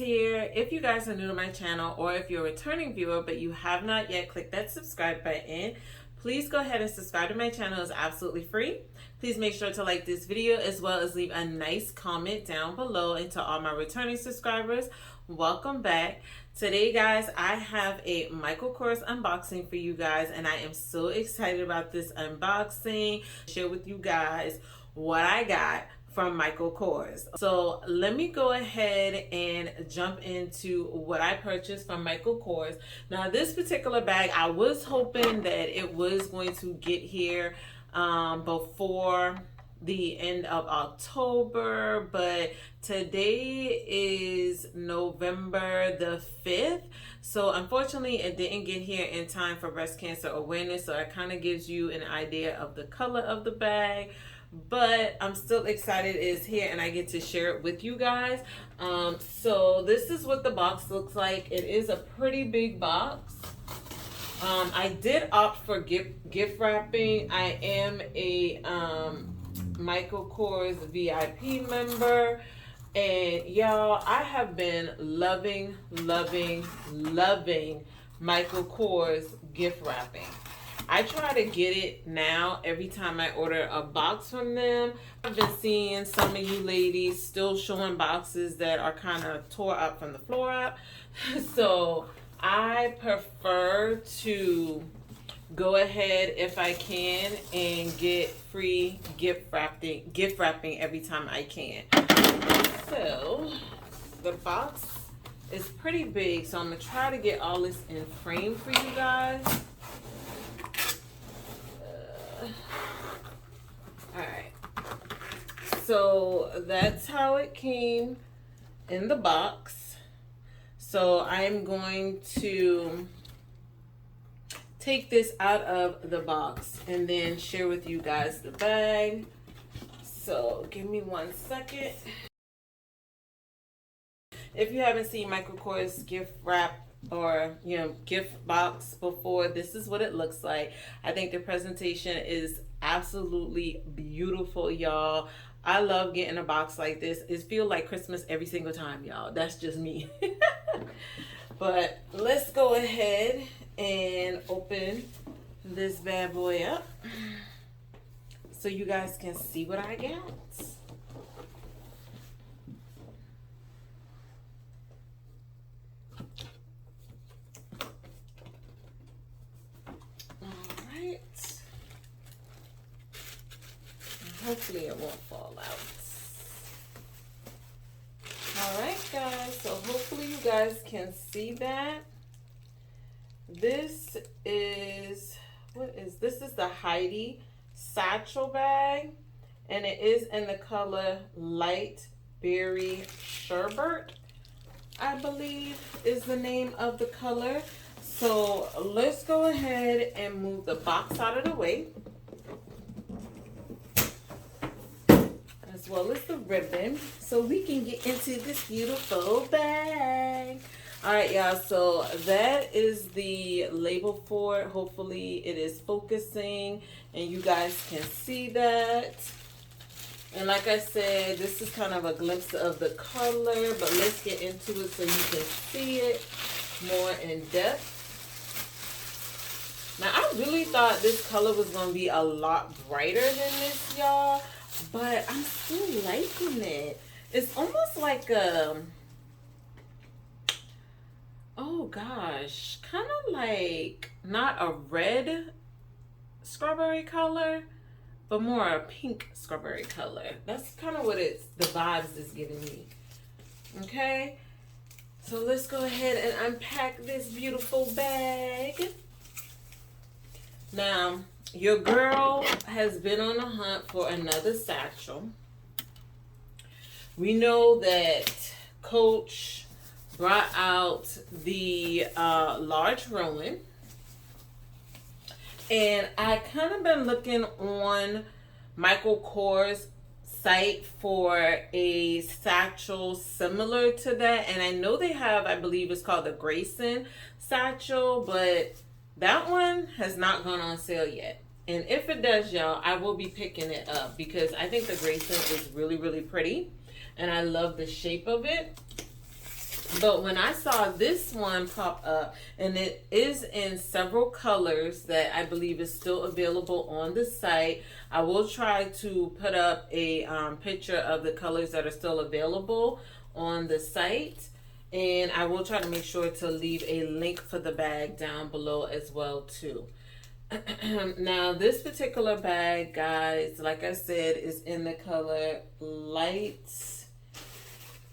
here. If you guys are new to my channel or if you're a returning viewer but you have not yet clicked that subscribe button, please go ahead and subscribe to my channel. It's absolutely free. Please make sure to like this video as well as leave a nice comment down below. And to all my returning subscribers, welcome back. Today, guys, I have a Michael Kors unboxing for you guys, and I am so excited about this unboxing. Share with you guys what I got from Michael Kors. So let me go ahead and jump into what I purchased from Michael Kors. Now, this particular bag, I was hoping that it was going to get here before the end of October, but today is November the 5th, so unfortunately it didn't get here in time for breast cancer awareness. So it kind of gives you an idea of the color of the bag, but I'm still excited it's here and I get to share it with you guys. So this is what the box looks like. It is a pretty big box. I did opt for gift wrapping. I am a Michael Kors VIP member, and y'all, I have been loving Michael Kors gift wrapping. I try to get it now every time I order a box from them. I've been seeing some of you ladies still showing boxes that are kind of tore up from the floor up. So I prefer to go ahead, if I can, and get free gift wrapping every time I can. So the box is pretty big, so I'm gonna try to get all this in frame for you guys. Alright, so that's how it came in the box. So I'm going to take this out of the box and then share with you guys the bag. So give me 1 second. If you haven't seen Michael Kors gift wrap or gift box before, this is what it looks like. I think the presentation is absolutely beautiful, y'all. I love getting a box like this. It feels like Christmas every single time, y'all. That's just me. But let's go ahead and open this bad boy up so you guys can see what I got. Alright. Hopefully it won't fall out. Alright, guys, so hopefully you guys can see that. This is the Hyde Satchel bag, and it is in the color Light Berry Sorbet, I believe is the name of the color. So let's go ahead and move the box out of the way, as well as the ribbon, so we can get into this beautiful bag. All right, y'all, so that is the label for it. Hopefully it is focusing and you guys can see that. And like I said, this is kind of a glimpse of the color, but let's get into it so you can see it more in depth. Now, I really thought this color was going to be a lot brighter than this, y'all, but I'm still liking it. It's almost like a... oh gosh, kind of like not a red strawberry color, but more a pink strawberry color. That's kind of what the vibes is giving me. Okay, so let's go ahead and unpack this beautiful bag. Now, your girl has been on the hunt for another satchel. We know that Coach brought out the large Rowan, and I kind of been looking on Michael Kors site for a satchel similar to that, and I know they have, I believe it's called the Grayson satchel, but that one has not gone on sale yet. And if it does, y'all, I will be picking it up because I think the Grayson is really pretty and I love the shape of it. But when I saw this one pop up, and it is in several colors that I believe is still available on the site, I will try to put up a picture of the colors that are still available on the site. And I will try to make sure to leave a link for the bag down below as well too. Now this particular bag, guys, like I said, is in the color light.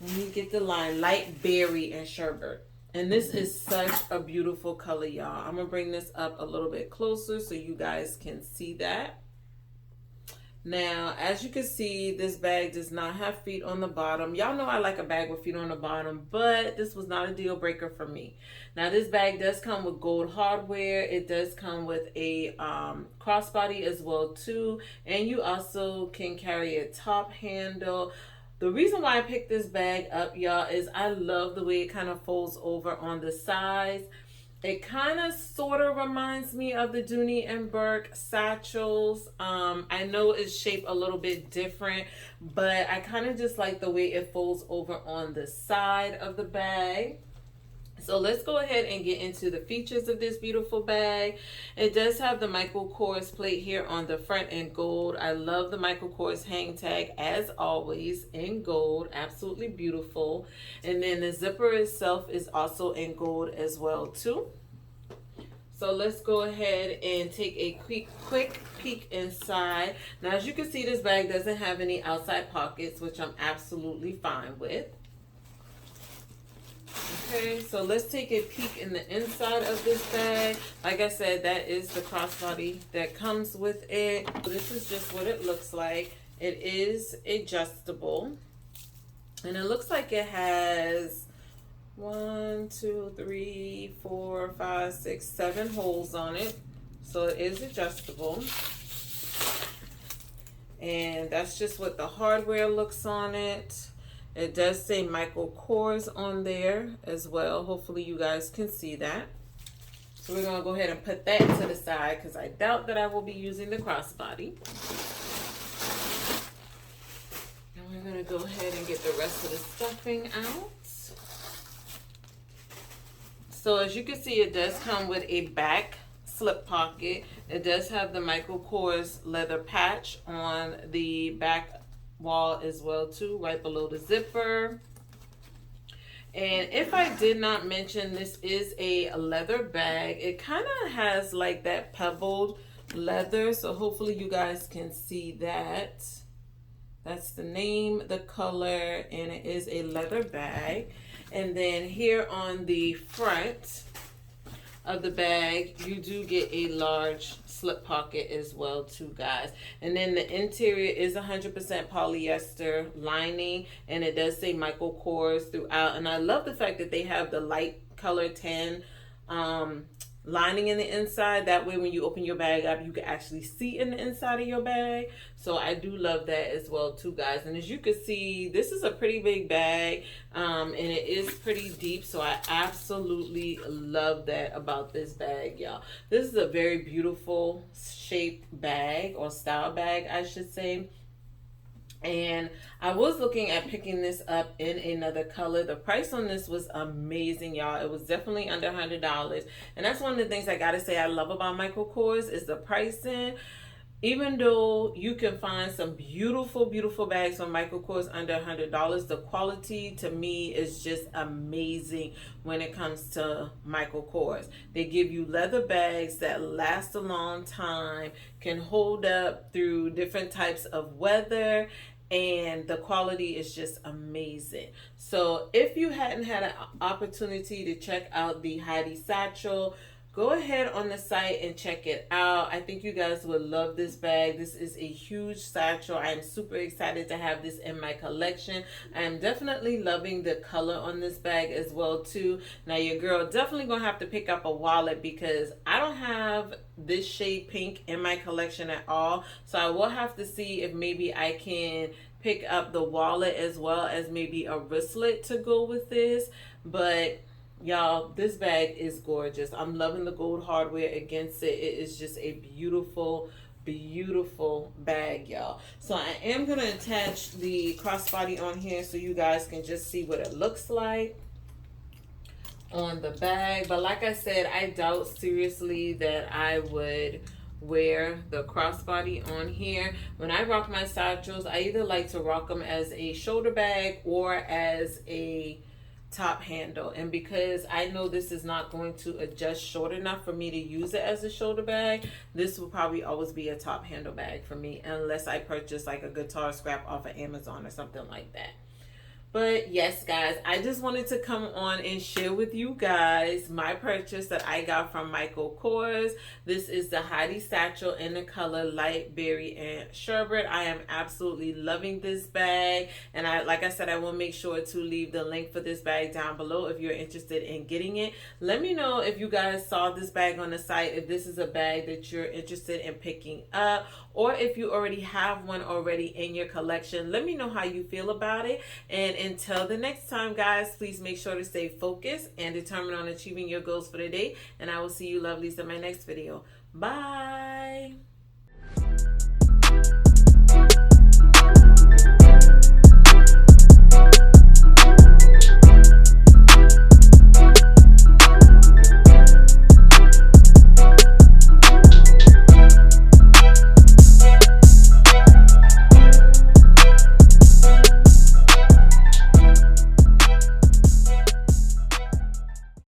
Let me get the line. Light Berry and Sherbet. And this is such a beautiful color, y'all. I'm going to bring this up a little bit closer so you guys can see that. Now, as you can see, this bag does not have feet on the bottom. Y'all know I like a bag with feet on the bottom, but this was not a deal breaker for me. Now, this bag does come with gold hardware. It does come with a crossbody as well, too. And you also can carry a top handle. The reason why I picked this bag up, y'all, is I love the way it kind of folds over on the sides. It kind of sort of reminds me of the Dooney and Burke satchels. I know it's shaped a little bit different, but I kind of just like the way it folds over on the side of the bag. So let's go ahead and get into the features of this beautiful bag. It does have the Michael Kors plate here on the front in gold. I love the Michael Kors hang tag as always in gold. Absolutely beautiful. And then the zipper itself is also in gold as well too. So let's go ahead and take a quick peek inside. Now as you can see, this bag doesn't have any outside pockets, which I'm absolutely fine with. Okay, so let's take a peek in the inside of this bag. Like I said, that is the crossbody that comes with it. This is just what it looks like. It is adjustable. And it looks like it has 1, 2, 3, 4, 5, 6, 7 holes on it. So it is adjustable. And that's just what the hardware looks on it. It does say Michael Kors on there as well. Hopefully you guys can see that. So we're going to go ahead and put that to the side because I doubt that I will be using the crossbody. And we're going to go ahead and get the rest of the stuffing out. So as you can see, it does come with a back slip pocket. It does have the Michael Kors leather patch on the back wall as well too, right below the zipper. And if I did not mention, this is a leather bag. It kind of has like that pebbled leather, so hopefully you guys can see that. That's the name, the color, and it is a leather bag. And then here on the front of the bag, you do get a large slip pocket as well too, guys. And then the interior is 100% polyester lining, and it does say Michael Kors throughout. And I love the fact that they have the light color tan lining in the inside. That way when you open your bag up, you can actually see in the inside of your bag. So I do love that as well too, guys. And as you can see, this is a pretty big bag, and it is pretty deep. So I absolutely love that about this bag, y'all. This is a very beautiful shaped bag, or style bag I should say. And I was looking at picking this up in another color. The price on this was amazing, y'all. It was definitely under $100. And that's one of the things I gotta say I love about Michael Kors is the pricing. Even though you can find some beautiful, beautiful bags from Michael Kors under $100, the quality to me is just amazing when it comes to Michael Kors. They give you leather bags that last a long time, can hold up through different types of weather, and the quality is just amazing. So if you hadn't had an opportunity to check out the Hyde Satchel, go ahead on the site and check it out. I think you guys would love this bag. This is a huge satchel. I am super excited to have this in my collection. I am definitely loving the color on this bag as well too. Now your girl definitely gonna have to pick up a wallet because I don't have this shade pink in my collection at all. So I will have to see if maybe I can pick up the wallet as well as maybe a wristlet to go with this. But y'all, this bag is gorgeous. I'm loving the gold hardware against it. It is just a beautiful, beautiful bag, y'all. So I am going to attach the crossbody on here so you guys can just see what it looks like. on the bag. But like I said, I doubt seriously that I would wear the crossbody on here. When I rock my satchels, I either like to rock them as a shoulder bag or as a top handle. And because I know this is not going to adjust short enough for me to use it as a shoulder bag, this will probably always be a top handle bag for me, unless I purchase like a guitar scrap off of Amazon or something like that. But yes, guys, I just wanted to come on and share with you guys my purchase that I got from Michael Kors. This is the Hyde Satchel in the color Light Berry and Sorbet. I am absolutely loving this bag. And like I said, I will make sure to leave the link for this bag down below if you're interested in getting it. Let me know if you guys saw this bag on the site, if this is a bag that you're interested in picking up, or if you already have one already in your collection. Let me know how you feel about it. And until the next time, guys, please make sure to stay focused and determined on achieving your goals for the day. And I will see you lovelies in my next video. Bye.